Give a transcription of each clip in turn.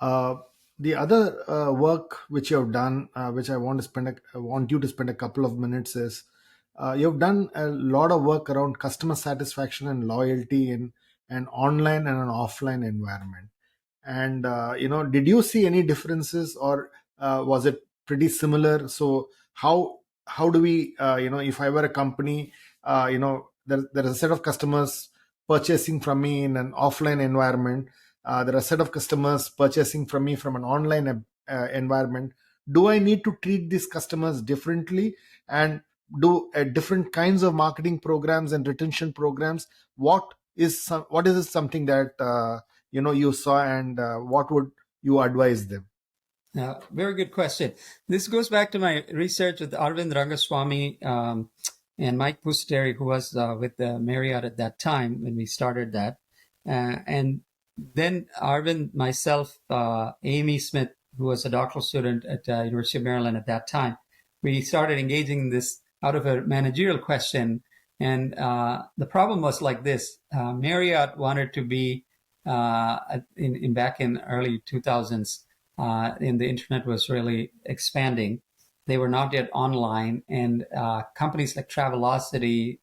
Uh, the other work which you have done, which I want you to spend a couple of minutes, is you've done a lot of work around customer satisfaction and loyalty in an online and an offline environment. And did you see any differences, or was it pretty similar? So how do we, if I were a company, there's a set of customers purchasing from me in an offline environment. There are a set of customers purchasing from me from an online environment. Do I need to treat these customers differently and do different kinds of marketing programs and retention programs? What is something that you saw, and what would you advise them? Very good question. This goes back to my research with Arvind Rangaswamy and Mike Pusateri, who was with Marriott at that time when we started that. And then Arvind, myself, Amy Smith, who was a doctoral student at University of Maryland at that time, we started engaging in this out of a managerial question. And the problem was like this. Marriott wanted to be, back in early 2000s, and the internet was really expanding. They were not yet online, and companies like Travelocity,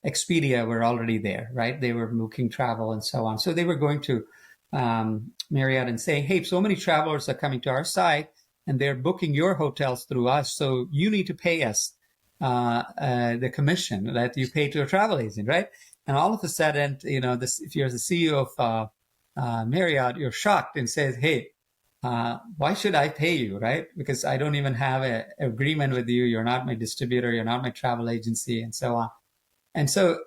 Expedia were already there, right? They were booking travel and so on. So they were going to Marriott and saying, hey, so many travelers are coming to our site and they're booking your hotels through us. So you need to pay us the commission that you pay to a travel agent, right? And all of a sudden, if you're the CEO of Marriott, you're shocked and says, hey, why should I pay you, right? Because I don't even have an agreement with you. You're not my distributor. You're not my travel agency, and so on. And so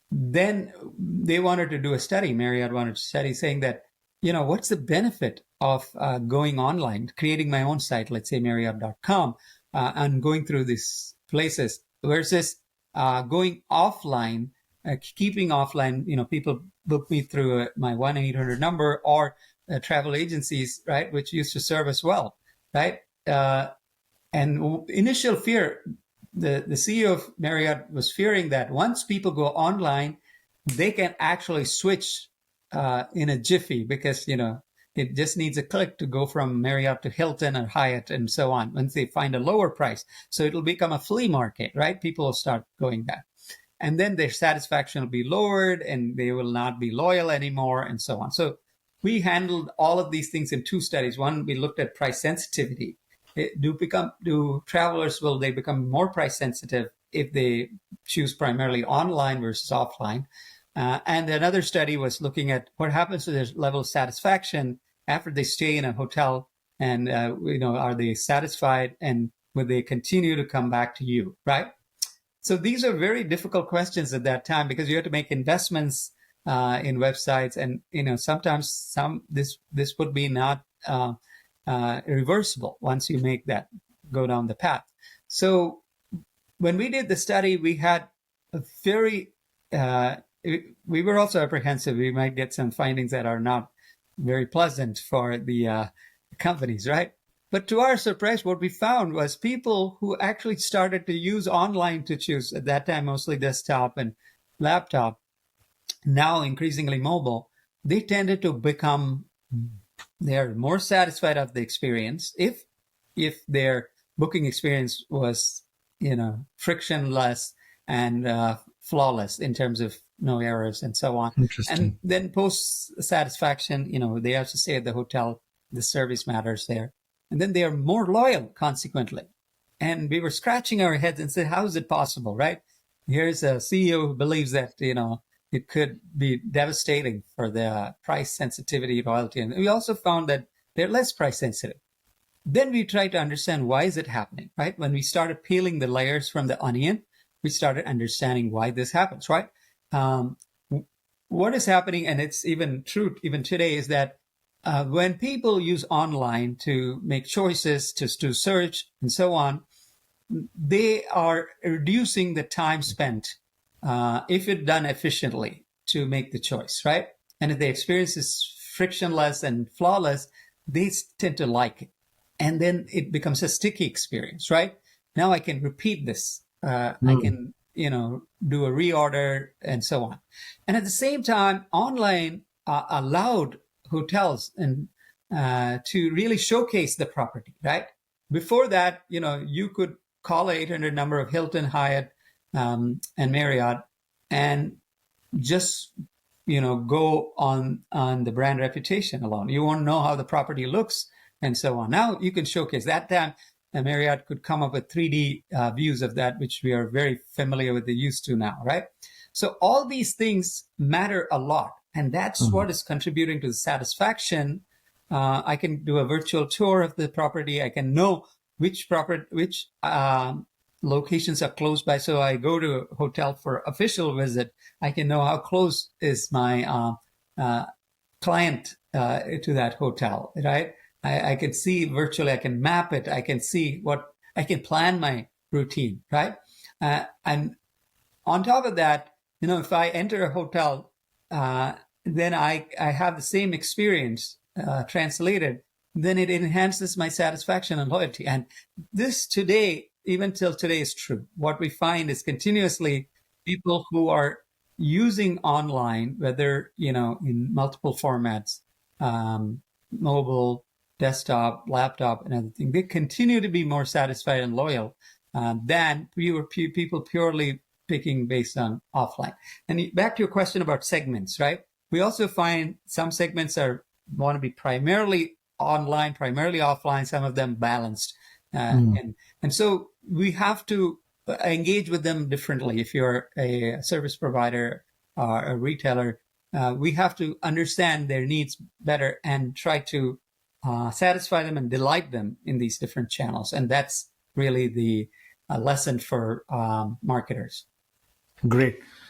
then they wanted to do a study. Marriott wanted to study saying that, what's the benefit of going online, creating my own site, let's say Marriott.com, and going through these places versus going offline, keeping offline, people book me through my 1-800 number or travel agencies, right, which used to serve as well, right? And initial fear, the CEO of Marriott was fearing that once people go online, they can actually switch in a jiffy because, it just needs a click to go from Marriott to Hilton or Hyatt and so on once they find a lower price. So it'll become a flea market, right? People will start going back. And then their satisfaction will be lowered and they will not be loyal anymore and so on. So we handled all of these things in two studies. One, we looked at price sensitivity. Do travelers, will they become more price sensitive if they choose primarily online versus offline? And another study was looking at what happens to their level of satisfaction after they stay in a hotel, and are they satisfied, and will they continue to come back to you, right? So these are very difficult questions at that time because you have to make investments in websites, and sometimes this would be not reversible once you make that go down the path. So when we did the study, we had a very we were also apprehensive. We might get some findings that are not very pleasant for the companies, right? But to our surprise, what we found was people who actually started to use online to choose, at that time mostly desktop and laptop, now increasingly mobile, they tended to become, they're more satisfied of the experience if their booking experience was, frictionless and flawless in terms of no errors and so on. Interesting. And then post satisfaction, they have to stay at the hotel, the service matters there. And then they are more loyal consequently. And we were scratching our heads and said, how is it possible, right? Here's a CEO who believes that, it could be devastating for the price sensitivity, loyalty. And we also found that they're less price sensitive. Then we tried to understand why is it happening, right? When we started peeling the layers from the onion, we started understanding why this happens, right? What is happening, and it's even true even today, is that when people use online to make choices, to search and so on, they are reducing the time spent if it's done efficiently to make the choice, right? And if the experience is frictionless and flawless, they tend to like it. And then it becomes a sticky experience, right? Now I can repeat this. I can, do a reorder and so on. And at the same time, online allowed hotels and to really showcase the property, right? Before that, you could call a 800 number of Hilton, Hyatt, and Marriott, and just go on the brand reputation alone. You won't know how the property looks and so on. Now you can showcase. That time Marriott could come up with 3D views of that, which we are very familiar with, the used to now, right? So all these things matter a lot, and that's what is contributing to the satisfaction. I can do a virtual tour of the property. I can know which locations are close by. So I go to a hotel for official visit. I can know how close is my client to that hotel, right? I can see virtually, I can map it. I can see I can plan my routine, right? And on top of that, if I enter a hotel, then I have the same experience translated, then it enhances my satisfaction and loyalty. And this today, even till today, is true. What we find is continuously people who are using online, whether, in multiple formats, mobile, desktop, laptop, and everything, they continue to be more satisfied and loyal than people purely picking based on offline. And back to your question about segments, right? We also find some segments want to be primarily online, primarily offline, some of them balanced. And so we have to engage with them differently. If you're a service provider or a retailer, we have to understand their needs better and try to satisfy them and delight them in these different channels. And that's really the lesson for marketers. Great.